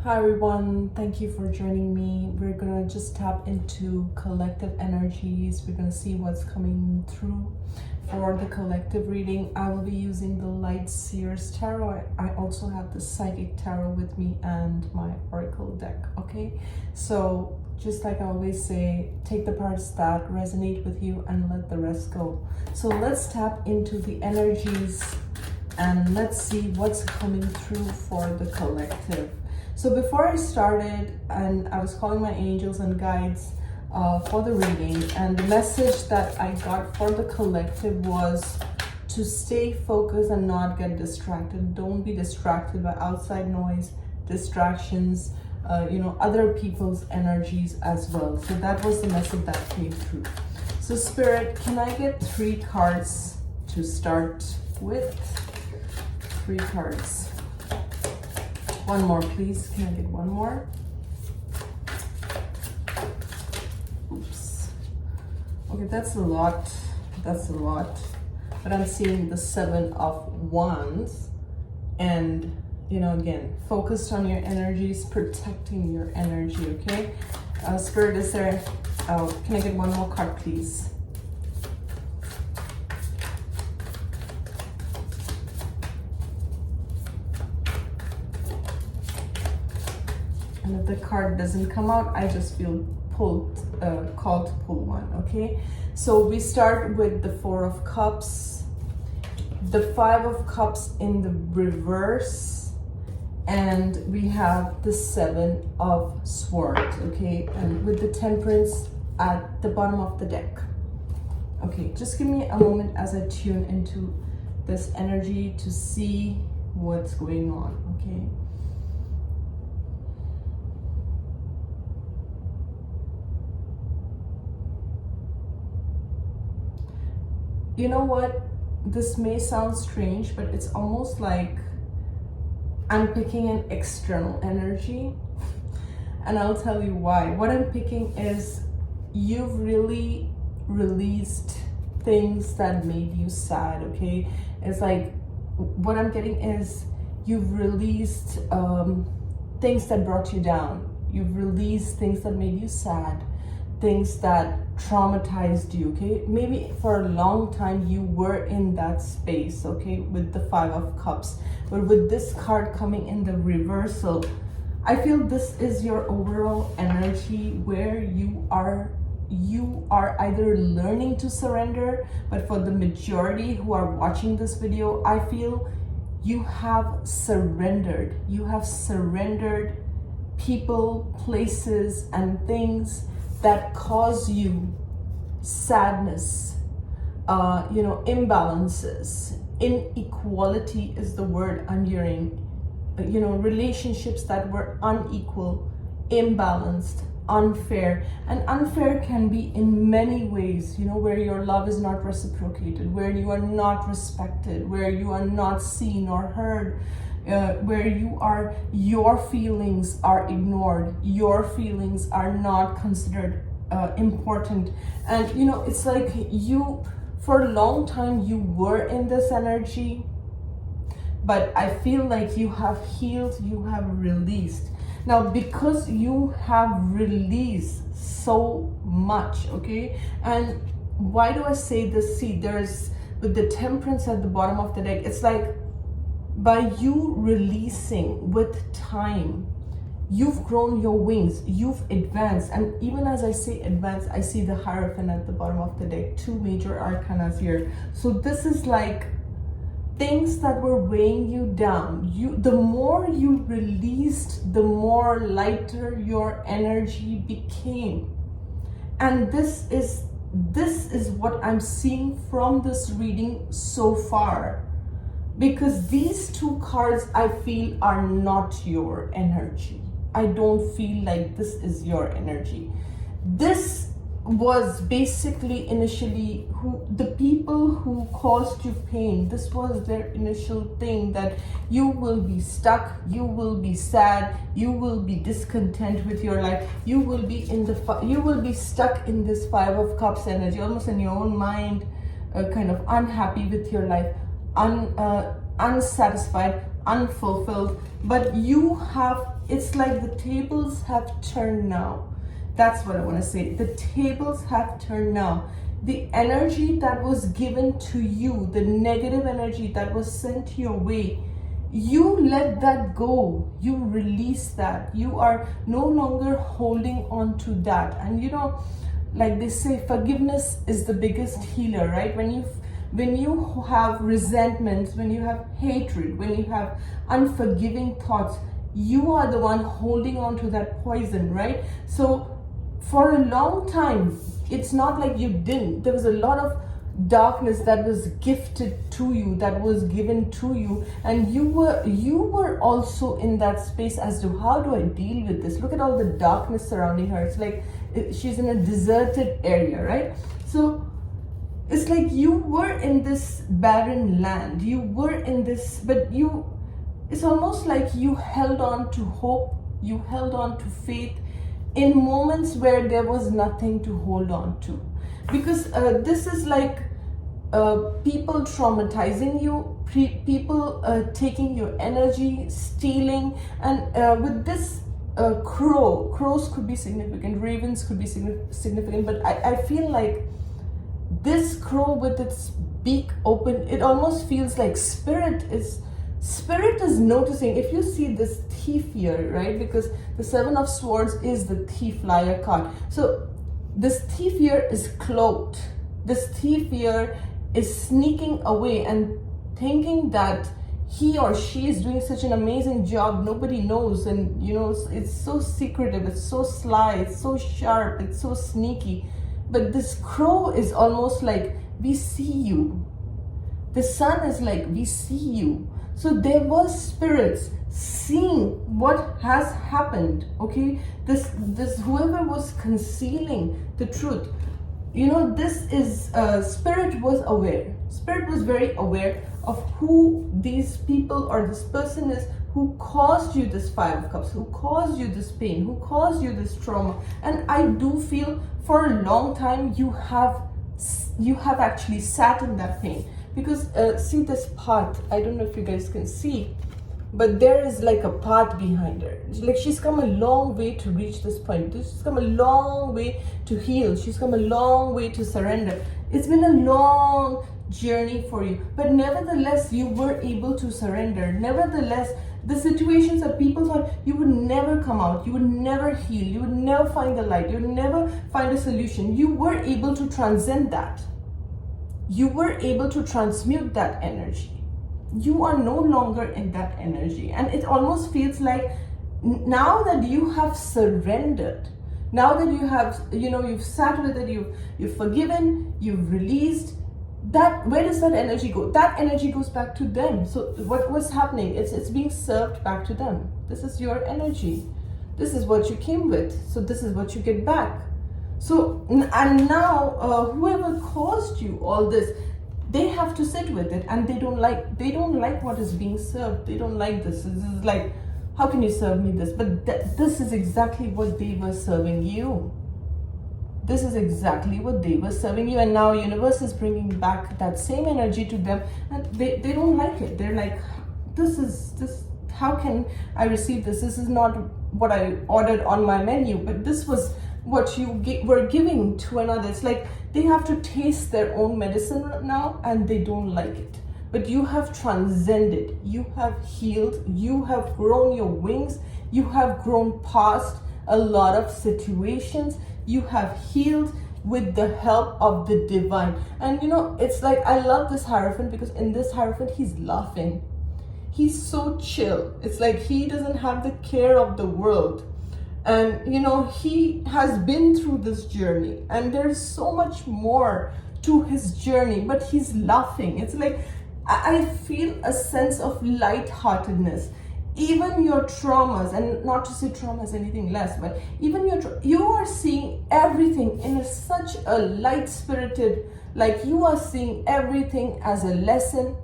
Hi everyone, thank you for joining me. We're gonna just tap into collective energies. We're gonna see what's coming through for the collective reading. I will be using the Light Seers Tarot. I also have the Psychic Tarot with me and my Oracle deck, okay? So just like I always say, take the parts that resonate with you and let the rest go. So let's tap into the energies and let's see what's coming through for the collective. So before I started, and I was calling my angels and guides for the reading, and the message that I got for the collective was to stay focused and not get distracted. Don't be distracted by outside noise, distractions, other people's energies as well. So that was the message that came through. So Spirit, can I get 3 cards to start with? 3 cards. One more, please. Can I get one more? Oops. Okay, that's a lot. That's a lot. But I'm seeing the 7 of Wands. And, again, focused on your energies, protecting your energy, okay? Spirit, is there... Oh, can I get one more card, please? And if the card doesn't come out, I just feel called to pull one, okay? So we start with the 4 of Cups, the 5 of Cups in the reverse, and we have the 7 of Swords, okay? And with the Temperance at the bottom of the deck. Okay, just give me a moment as I tune into this energy to see what's going on, okay? You know what? This may sound strange, but it's almost like I'm picking an external energy. And I'll tell you why. What I'm picking is you've really released things that made you sad, okay? It's like what I'm getting is you've released things that brought you down. You've released things that made you sad, things that traumatized you, okay? Maybe for a long time you were in that space, okay, with the 5 of Cups. But with this card coming in the reversal, I feel this is your overall energy where you are either learning to surrender, but for the majority who are watching this video, I feel you have surrendered. You have surrendered people, places, and things that cause you sadness, imbalances, inequality is the word I'm hearing, relationships that were unequal, imbalanced, unfair. And unfair can be in many ways, where your love is not reciprocated, where you are not respected, where you are not seen or heard, where your feelings are ignored, your feelings are not considered important. And it's like you, for a long time you were in this energy, but I feel like you have healed, you have released. Now, because you have released so much, okay? And why do I say this? See, there's, with the Temperance at the bottom of the deck, it's like by you releasing with time, you've grown your wings, you've advanced. And even as I say advanced, I see the Hierophant at the bottom of the deck, 2 major arcanas here. So this is like things that were weighing you down. The more you released, the more lighter your energy became. And this is what I'm seeing from this reading so far. Because these 2 cards, I feel, are not your energy. I don't feel like this is your energy. This was basically initially the people who caused you pain. This was their initial thing, that you will be stuck, you will be sad, you will be discontent with your life, you will be stuck in this 5 of Cups energy, almost in your own mind, kind of unhappy with your life, unsatisfied, unfulfilled, but you have, it's like the tables have turned now. That's what I want to say. The tables have turned now. The energy that was given to you, the negative energy that was sent your way, you let that go. You release that. You are no longer holding on to that. And you know, like they say, forgiveness is the biggest healer, right? When you have resentments, when you have hatred, when you have unforgiving thoughts, you are the one holding on to that poison, right? So for a long time, it's not like you didn't. There was a lot of darkness that was gifted to you, that was given to you, and you were also in that space as to how do I deal with this. Look at all the darkness surrounding her. It's like she's in a deserted area, right? So it's like you were in this barren land, you were in this, but it's almost like you held on to hope, you held on to faith in moments where there was nothing to hold on to. Because this is like people traumatizing you, people taking your energy, stealing, and with this crows could be significant, ravens could be significant, but I feel like this crow with its beak open, it almost feels like spirit is noticing. If you see this thief here, right, because the Seven of Swords is the thief liar card, so this thief here is cloaked. This thief here is sneaking away and thinking that he or she is doing such an amazing job, nobody knows, and you know, it's so secretive, it's so sly, it's so sharp, it's so sneaky. But this crow is almost like, we see you. The sun is like, we see you. So there were spirits seeing what has happened, okay? This whoever was concealing the truth, you know, this is spirit was aware. Spirit was very aware of who these people or this person is, who caused you this Five of Cups, who caused you this pain, who caused you this trauma. And I do feel for a long time you have actually sat in that pain. Because see this path, I don't know if you guys can see, but there is like a path behind her. Like she's come a long way to reach this point. She's come a long way to heal. She's come a long way to surrender. It's been a long journey for you, but nevertheless you were able to surrender. Nevertheless, the situations that people thought you would never come out, you would never heal, you would never find the light, you would never find a solution, you were able to transcend that. You were able to transmute that energy. You are no longer in that energy. And it almost feels like now that you have surrendered, now that you have, you know, you've sat with it, you've forgiven, you've released, that, where does that energy go? That energy goes back to them. So what was happening? It's being served back to them. This is your energy. This is what you came with. So this is what you get back. So, and now whoever caused you all this, they have to sit with it, and they don't like what is being served. They don't like this. This is like, how can you serve me this? But this is exactly what they were serving you. This is exactly what they were serving you, and now universe is bringing back that same energy to them, and they don't like it. They're like, this. How can I receive this? This is not what I ordered on my menu, but this was what you were giving to another. It's like they have to taste their own medicine now, and they don't like it. But you have transcended, you have healed, you have grown your wings, you have grown past a lot of situations, you have healed with the help of the divine. And you know, it's like, I love this Hierophant because in this Hierophant, he's laughing. He's so chill. It's like he doesn't have the care of the world. And you know, he has been through this journey, and there's so much more to his journey, but he's laughing. It's like, I feel a sense of lightheartedness. Even your traumas, and not to say trauma is anything less, but even you are seeing everything in such a light-spirited, like you are seeing everything as a lesson,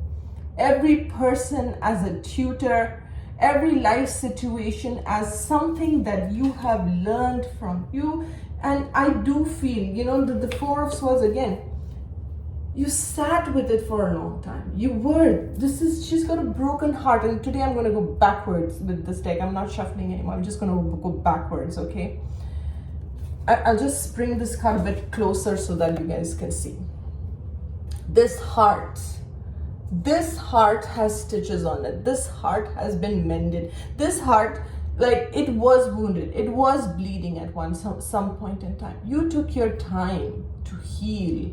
every person as a tutor, every life situation as something that you have learned from you. And I do feel, you know, the Four of Swords again, You sat with it for a long time. She's got a broken heart. And today I'm going to go backwards with this deck. I'm not shuffling anymore. I'm just going to go backwards, okay? I'll just bring this card a bit closer so that you guys can see. This heart has stitches on it. This heart has been mended. This heart, like, it was wounded. It was bleeding at some point in time. You took your time to heal.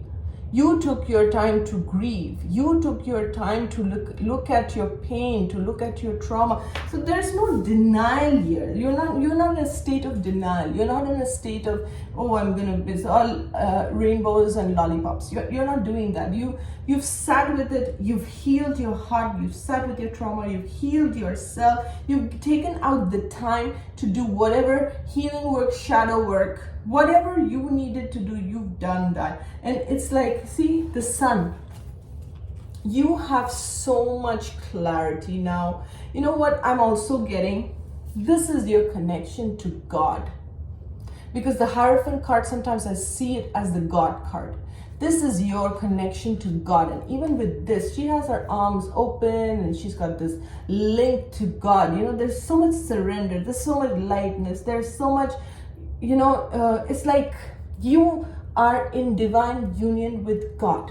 You took your time to grieve. You took your time to look at your pain, to look at your trauma. So there's no denial here. You're not in a state of denial. You're not in a state of, it's all rainbows and lollipops. You're not doing that. You've sat with it. You've healed your heart. You've sat with your trauma. You've healed yourself. You've taken out the time to do whatever healing work, shadow work, whatever you needed to do, you've done that. And it's like, see, the sun. You have so much clarity now. You know what I'm also getting? This is your connection to God. Because the Hierophant card, sometimes I see it as the God card. This is your connection to God. And even with this, she has her arms open and she's got this link to God. You know, there's so much surrender. There's so much lightness. There's so much, it's like you are in divine union with God.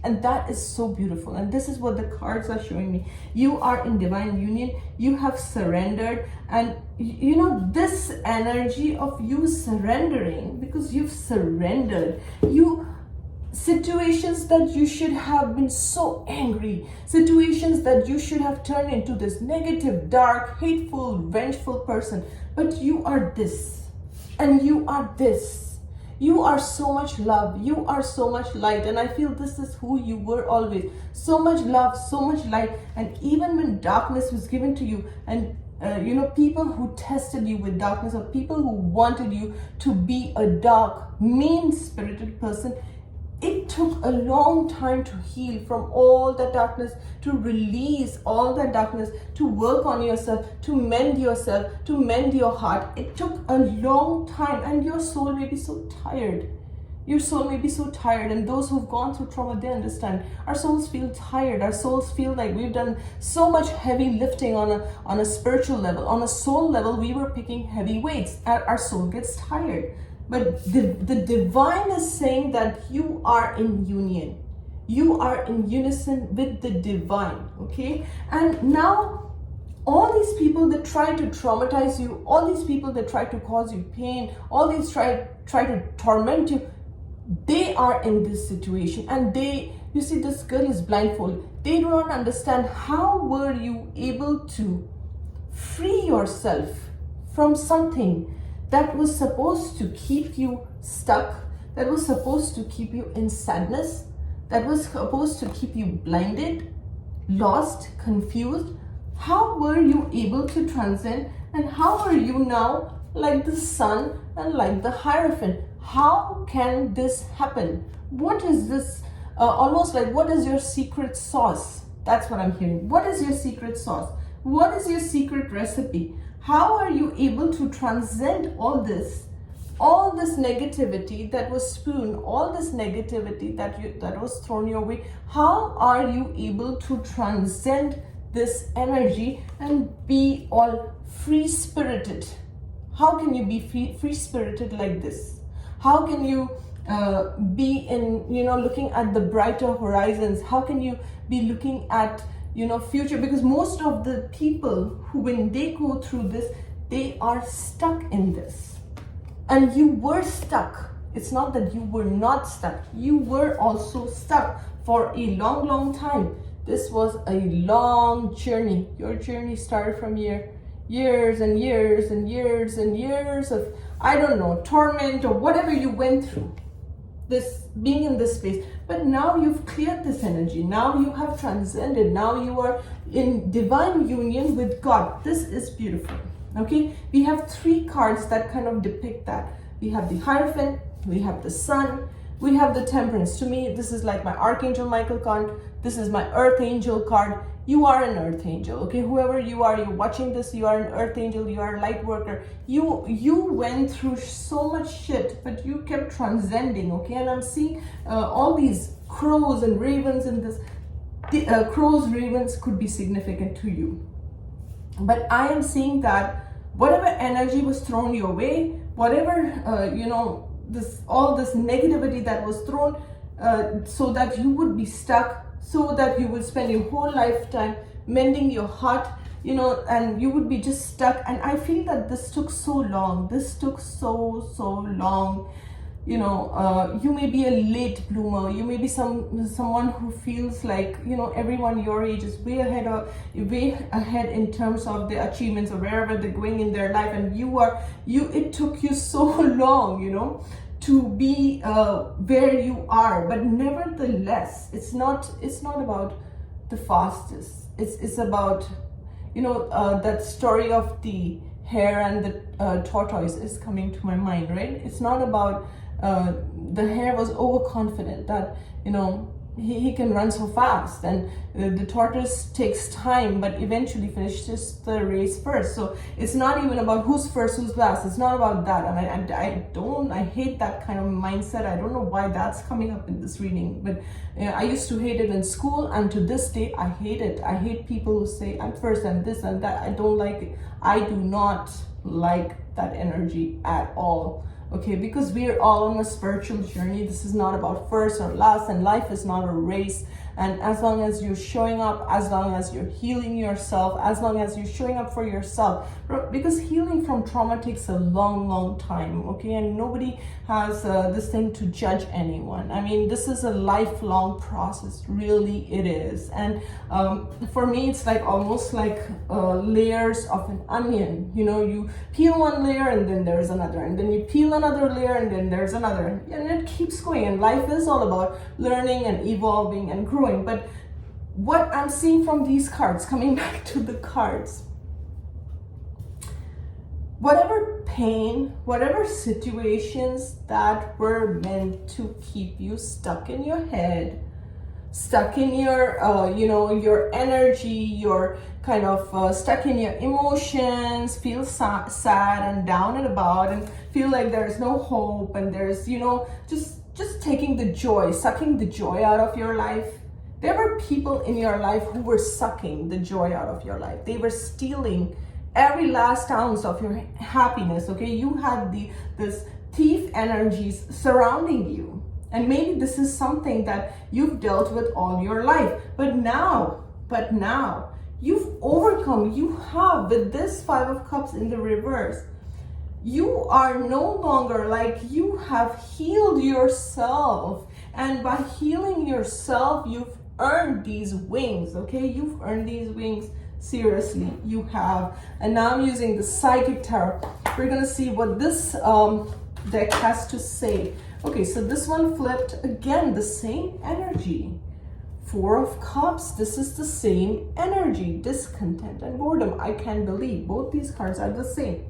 And that is so beautiful. And this is what the cards are showing me. You are in divine union. You have surrendered. And this energy of you surrendering, because you've surrendered, situations that you should have been so angry, situations that you should have turned into this negative, dark, hateful, vengeful person. But you are this. And you are this. You are so much love. You are so much light. And I feel this is who you were always. So much love, so much light. And even when darkness was given to you, and people who tested you with darkness, or people who wanted you to be a dark, mean-spirited person, it took a long time to heal from all that darkness, to release all that darkness, to work on yourself, to mend your heart. It took a long time, and your soul may be so tired. Your soul may be so tired, and those who've gone through trauma, they understand. Our souls feel tired. Our souls feel like we've done so much heavy lifting on a spiritual level. On a soul level, we were picking heavy weights. Our soul gets tired. But the divine is saying that you are in union. You are in unison with the divine, okay? And now, all these people that try to traumatize you, all these people that try to cause you pain, all these try to torment you, they are in this situation. And you see, this girl is blindfolded. They do not understand how were you able to free yourself from something that was supposed to keep you stuck, that was supposed to keep you in sadness, that was supposed to keep you blinded, lost, confused. How were you able to transcend? And how are you now like the sun and like the Hierophant? How can this happen? What is this? Almost like, what is your secret sauce? That's what I'm hearing. What is your secret sauce? What is your secret recipe? How are you able to transcend all this negativity that was spewed, all this negativity that was thrown your way? How are you able to transcend this energy and be all free-spirited? How can you be free-spirited like this? How can you be in, looking at the brighter horizons? How can you be looking at future? Because most of the people who, when they go through this, they are stuck in this. And you were stuck. It's not that you were not stuck. You were also stuck for a long, long time. This was a long journey. Your journey started from years and years and years and years of, I don't know, torment or whatever you went through. This being in this space, but now you've cleared this energy. Now you have transcended. Now you are in divine union with God. This is beautiful. Okay, we have 3 cards that kind of depict that. We have the Hierophant, we have the Sun, we have the Temperance. To me, this is like my Archangel Michael card. This is my Earth Angel card. You are an Earth Angel, okay? Whoever you are, you're watching this, you are an Earth Angel, you are a light worker. You went through so much shit, but you kept transcending, okay? And I'm seeing all these crows and ravens in this. The crows, ravens could be significant to you. But I am seeing that whatever energy was thrown your way, whatever, all this negativity that was thrown, so that you would be stuck, so that you would spend your whole lifetime mending your heart, and you would be just stuck. And I feel that this took so long. This took so long. You may be a late bloomer. You may be someone who feels like, everyone your age is way ahead in terms of their achievements or wherever they're going in their life, and it took you so long, to be where you are. But nevertheless, it's not about the fastest. It's about, that story of the hare and the tortoise is coming to my mind, right? It's not about the hare was overconfident that he can run so fast, and the tortoise takes time but eventually finishes the race first. So it's not even about who's first, who's last. It's not about that. And I hate that kind of mindset. I don't know why that's coming up in this reading, but I used to hate it in school, and to this day I hate it. I hate people who say I'm first and this and that. I don't like it. I do not like that energy at all. Okay, because we are all on a spiritual journey. This is not about first or last, and life is not a race. And as long as you're showing up, as long as you're healing yourself, as long as you're showing up for yourself, because healing from trauma takes a long time, okay? And nobody has this thing to judge anyone. I mean, this is a lifelong process, really it is. And for me, it's like almost like layers of an onion. You peel one layer and then there's another, and then you peel another layer and then there's another, and it keeps going. And life is all about learning and evolving and growing. But what I'm seeing from these cards, coming back to the cards, whatever pain, whatever situations that were meant to keep you stuck in your head, stuck in your your energy, you're kind of stuck in your emotions, feel sad and down and about, and feel like there's no hope, and there's just taking the joy, sucking the joy out of your life. There were people in your life who were sucking the joy out of your life. They were stealing every last ounce of your happiness, okay? You had this thief energies surrounding you. And maybe this is something that you've dealt with all your life. But now, you've overcome. You have, with this Five of Cups in the reverse, you are no longer like, you have healed yourself. And by healing yourself, you've earned these wings, okay? You've earned these wings. Seriously, you have. And now I'm using the Psychic Tarot. We're gonna see what this deck has to say. Okay, so this one flipped again, the same energy. Four of Cups, this is the same energy. Discontent and boredom. I can't believe both these cards are the same.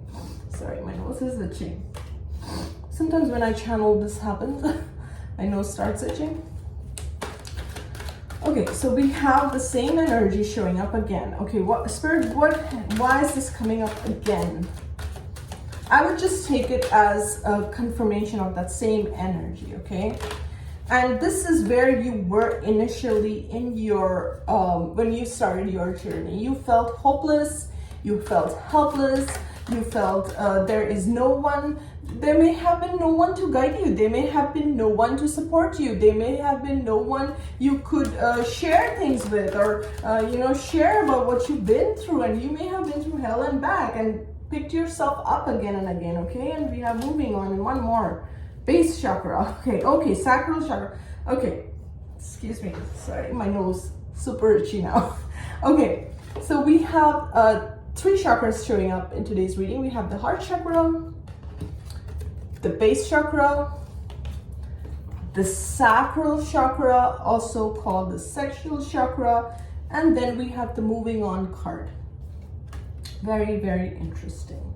Sorry, my nose is itching. Sometimes when I channel, this happens. My nose starts itching. Okay, so we have the same energy showing up again. Okay, why is this coming up again? I would just take it as a confirmation of that same energy, okay? And this is where you were initially in your, when you started your journey. You felt hopeless, you felt helpless, you felt there is no one. There may have been no one to guide you. There may have been no one to support you. There may have been no one you could share things with, or share about what you've been through. And you may have been through hell and back and picked yourself up again and again, okay? And we are moving on. And one more. Base chakra. Okay, sacral chakra. Okay, excuse me. Sorry, my nose super itchy now. Okay, so we have 3 chakras showing up in today's reading. We have the heart chakra, the base chakra, the sacral chakra, also called the sexual chakra, and then we have the moving on card. Very, very interesting.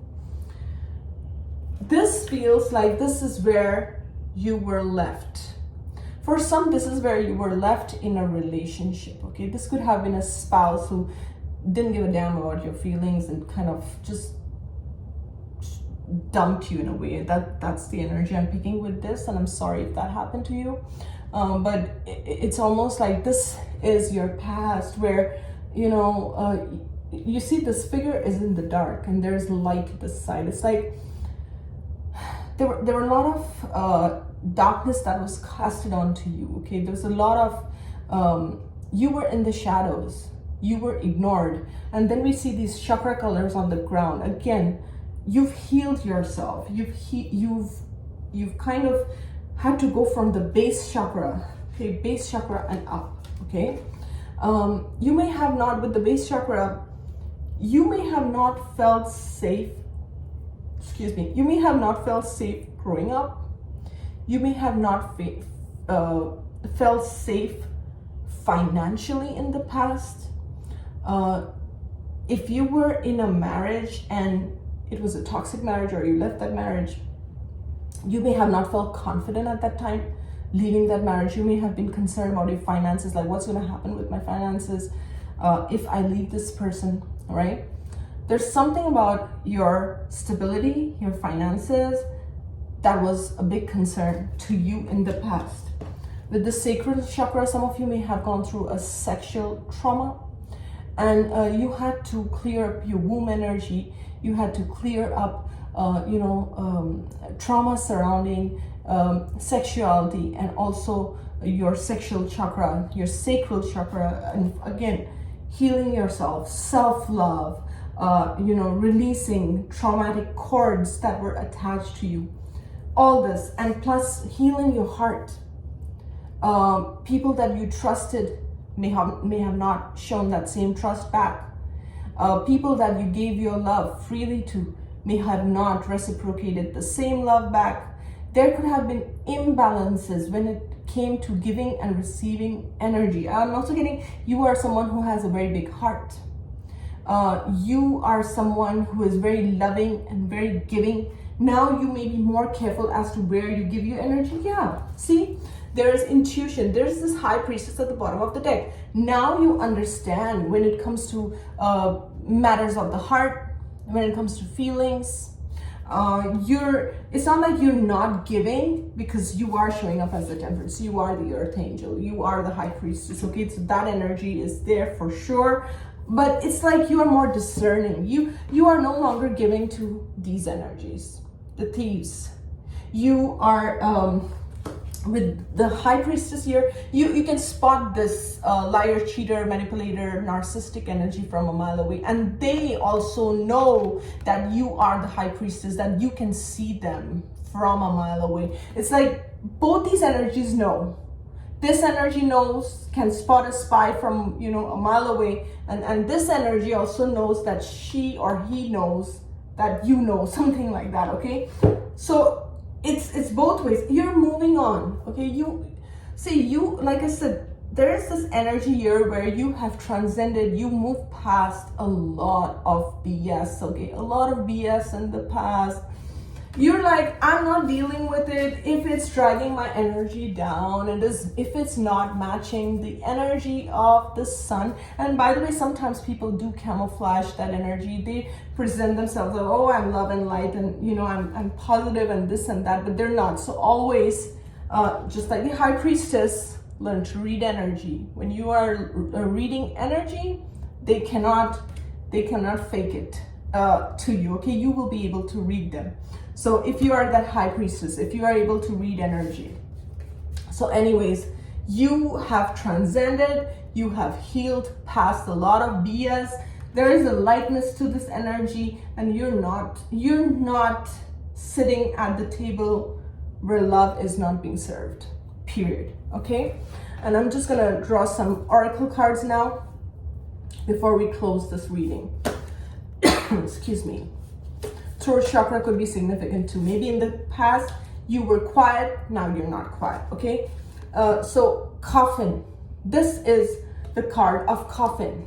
This feels like this is where you were left. For some, this is where you were left in a relationship, okay? This could have been a spouse who didn't give a damn about your feelings and kind of just dumped you in a way. That's the energy I'm picking with this, and I'm sorry if that happened to you. but it's almost like this is your past, where you see this figure is in the dark and there's light to the side. It's like there were a lot of darkness that was casted onto you. Okay, there was a lot of you were in the shadows, you were ignored, and then we see these chakra colors on the ground. Again, you've healed yourself. You've kind of had to go from the base chakra, okay, base chakra and up. Okay, you may have not, with the base chakra, you may have not felt safe. Excuse me. You may have not felt safe growing up. You may have not felt safe financially in the past. If you were in a marriage and it was a toxic marriage, or you left that marriage, you may have not felt confident at that time leaving that marriage. You may have been concerned about your finances, like what's going to happen with my finances if I leave this person, right? There's something about your stability, your finances, that was a big concern to you in the past. With the sacral chakra, some of you may have gone through a sexual trauma, and you had to clear up your womb energy. You had to clear up, trauma surrounding sexuality, and also your sexual chakra, your sacral chakra, and again, healing yourself, self-love, releasing traumatic cords that were attached to you. All this, and plus healing your heart. People that you trusted may have not shown that same trust back. People that you gave your love freely to may have not reciprocated the same love back. There could have been imbalances when it came to giving and receiving energy. I'm also getting, you are someone who has a very big heart. You are someone who is very loving and very giving. Now you may be more careful as to where you give your energy. Yeah, see, there is intuition. There's this high priestess at the bottom of the deck. Now you understand when it comes to matters of the heart, when it comes to feelings. It's not like you're not giving, because you are showing up as the Temperance. You are the Earth Angel. You are the High Priestess. Okay, so that energy is there for sure. But it's like you are more discerning. You are no longer giving to these energies, the thieves. You are with the High Priestess here. You can spot this liar, cheater, manipulator, narcissistic energy from a mile away, and they also know that you are the High Priestess. That you can see them from a mile away. It's like both these energies know. This energy knows, can spot a spy from a mile away, and this energy also knows that she or he knows that you know, something like that. Okay, so it's both ways. You're moving on. Okay, like I said, there is this energy here where you have transcended. You move past a lot of BS. Okay, a lot of BS in the past. You're like, I'm not dealing with it. If it's dragging my energy down, if it's not matching the energy of the sun. And by the way, sometimes people do camouflage that energy. They present themselves like, oh, I'm love and light, and I'm positive and this and that, but they're not. So always, just like the High Priestess, learn to read energy. When you are reading energy, they cannot fake it to you. Okay, you will be able to read them. So if you are that High Priestess, if you are able to read energy. So anyways, you have transcended, you have healed past a lot of BS. There is a lightness to this energy, and you're not sitting at the table where love is not being served, period. Okay, and I'm just gonna draw some oracle cards now before we close this reading. Excuse me. Throat chakra could be significant too. Maybe in the past you were quiet, now you're not quiet. Okay, so coffin. This is the card of coffin.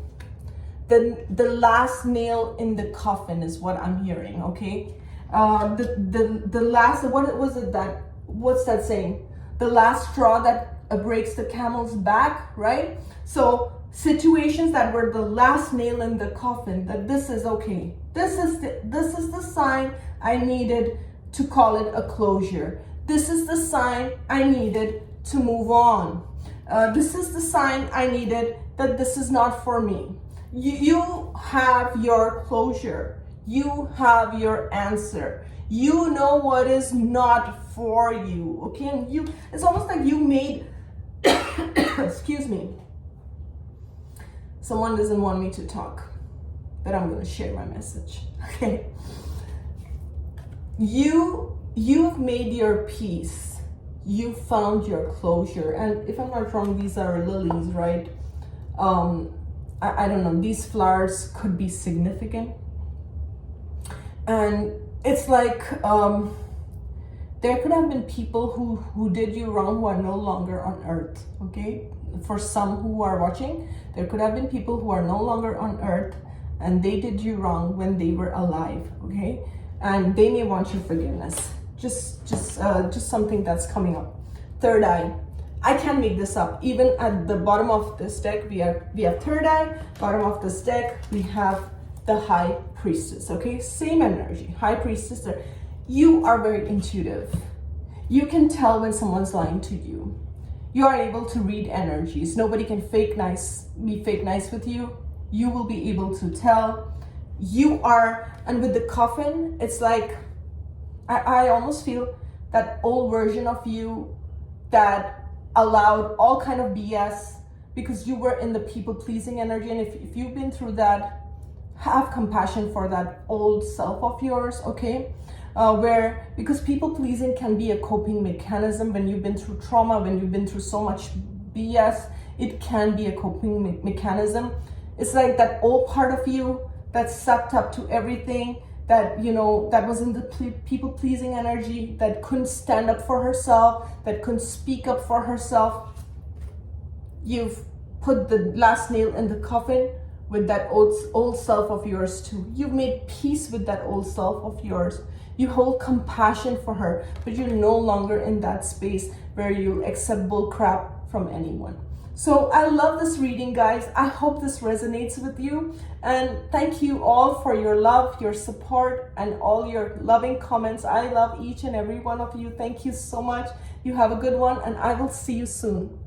The last nail in the coffin is what I'm hearing. Okay, the last, what was it that, what's that saying? The last straw that breaks the camel's back, right? So situations that were the last nail in the coffin, that this is okay. This is the sign I needed to call it a closure. This is the sign I needed to move on. This is the sign I needed that this is not for me. You have your closure. You have your answer. You know what is not for you, okay? And it's almost like you made, excuse me. Someone doesn't want me to talk, but I'm going to share my message, okay? You've made your peace. You found your closure. And if I'm not wrong, these are lilies, right? I don't know. These flowers could be significant. And it's like there could have been people who did you wrong who are no longer on earth, okay? For some who are watching, there could have been people who are no longer on earth and they did you wrong when they were alive, okay? And they may want your forgiveness. Just something that's coming up. Third eye. I can't make this up. Even at the bottom of this deck, we have third eye. Bottom of this deck, we have the high priestess, okay? Same energy, high priestess. You are very intuitive. You can tell when someone's lying to you. You are able to read energies. Nobody can be fake nice with you. You will be able to tell. You are, and with the coffin, it's like, I almost feel that old version of you that allowed all kind of BS because you were in the people-pleasing energy. And if you've been through that, have compassion for that old self of yours, okay? Because people-pleasing can be a coping mechanism when you've been through trauma, when you've been through so much BS, it can be a coping mechanism. It's like that old part of you that sucked up to everything, that, you know, that was in the people-pleasing energy, that couldn't stand up for herself, that couldn't speak up for herself. You've put the last nail in the coffin with that old self of yours too. You've made peace with that old self of yours. You hold compassion for her, but you're no longer in that space where you accept bull crap from anyone. So I love this reading, guys. I hope this resonates with you. And thank you all for your love, your support, and all your loving comments. I love each and every one of you. Thank you so much. You have a good one, and I will see you soon.